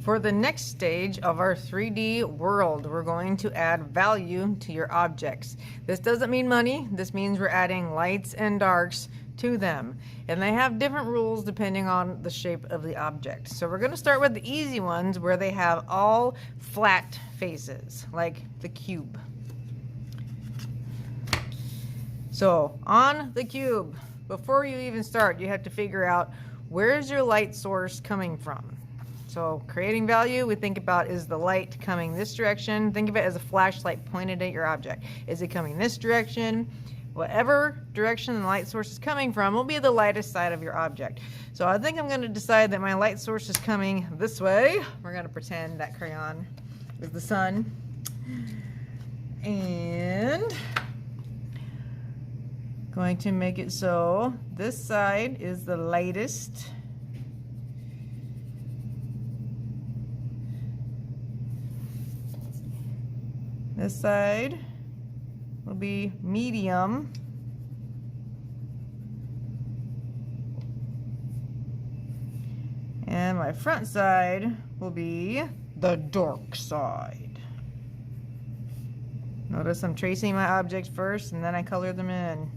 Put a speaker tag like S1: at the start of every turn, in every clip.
S1: For the next stage of our 3D world, we're going to add value to your objects. This doesn't mean money. This means we're adding lights and darks to them. And they have different rules depending on the shape of the object. So we're going to start with the easy ones where they have all flat faces, like the cube. So on the cube, before you even start, you have to figure out where's your light source coming from. So creating value, we think about, is the light coming this direction? Think of it as a flashlight pointed at your object. Is it coming this direction? Whatever direction the light source is coming from will be the lightest side of your object. So I think I'm going to decide that my light source is coming this way. We're going to pretend that crayon is the sun. And going to make it so this side is the lightest. This side will be medium. And my front side will be the dark side. Notice I'm tracing my objects first and then I color them in.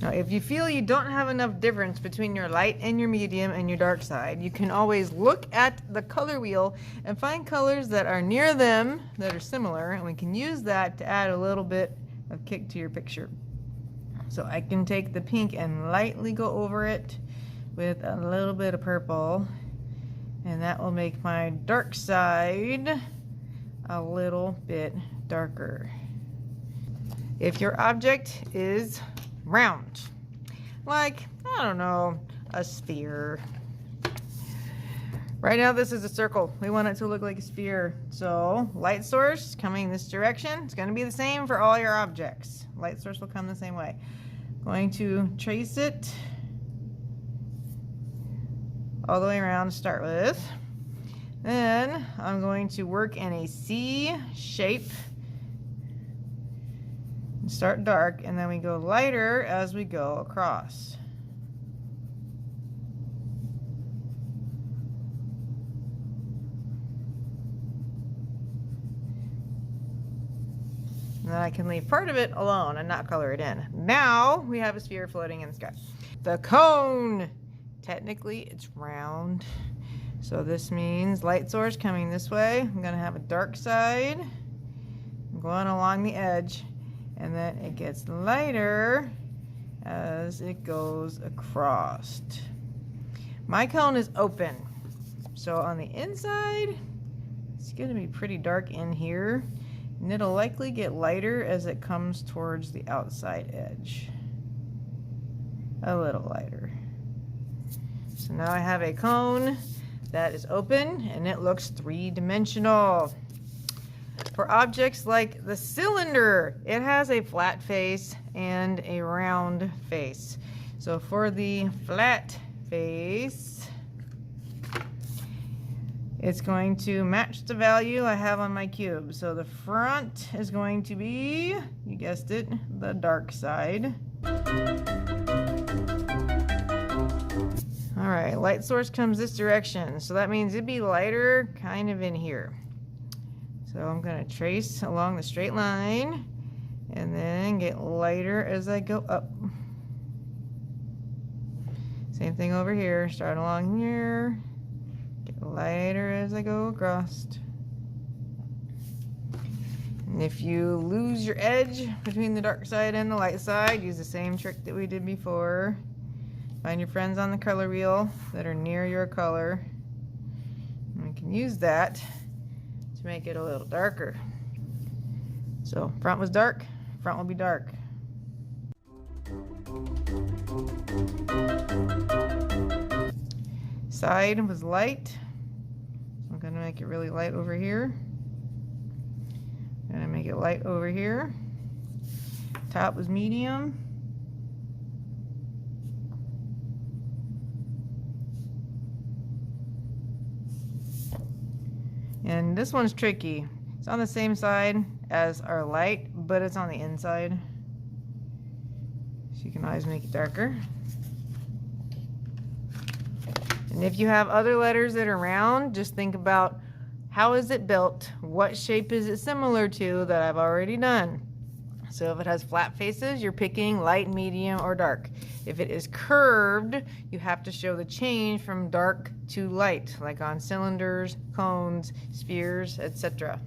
S1: Now, if you feel you don't have enough difference between your light and your medium and your dark side, you can always look at the color wheel and find colors that are near them that are similar, and we can use that to add a little bit of kick to your picture. So I can take the pink and lightly go over it with a little bit of purple, and that will make my dark side a little bit darker. If your object is round, like, I don't know, a sphere. Right now this is a circle. We want it to look like a sphere. So light source coming this direction. It's going to be the same for all your objects. Light source will come the same way. Going to trace it all the way around to start with. Then I'm going to work in a C shape. Start dark, and then we go lighter as we go across. And then I can leave part of it alone and not color it in. Now we have a sphere floating in the sky. The cone! Technically it's round. So this means light source coming this way. I'm going to have a dark side. I'm going along the edge. And then it gets lighter as it goes across. My cone is open. So on the inside, it's going to be pretty dark in here. And it'll likely get lighter as it comes towards the outside edge. A little lighter. So now I have a cone that is open and it looks three-dimensional. For objects like the cylinder, it has a flat face and a round face. So for the flat face, it's going to match the value I have on my cube. So the front is going to be, you guessed it, the dark side. All right, light source comes this direction. So that means it'd be lighter kind of in here. So I'm going to trace along the straight line and then get lighter as I go up. Same thing over here. Start along here, get lighter as I go across. And if you lose your edge between the dark side and the light side, use the same trick that we did before. Find your friends on the color wheel that are near your color. And we can use that to make it a little darker. So front was dark, front will be dark. Side was light. I'm going to make it really light over here. I'm going to make it light over here. Top was medium. And this one's tricky. It's on the same side as our light, but it's on the inside. So you can always make it darker. And if you have other letters that are round, just think about how is it built? What shape is it similar to that I've already done? So if it has flat faces, you're picking light, medium, or dark. If it is curved, you have to show the change from dark to light, like on cylinders, cones, spheres, etc.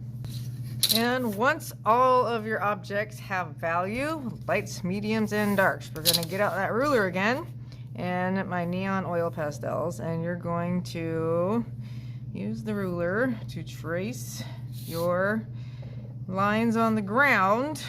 S1: And once all of your objects have value, lights, mediums, and darks, we're going to get out that ruler again and my neon oil pastels, and you're going to use the ruler to trace your lines on the ground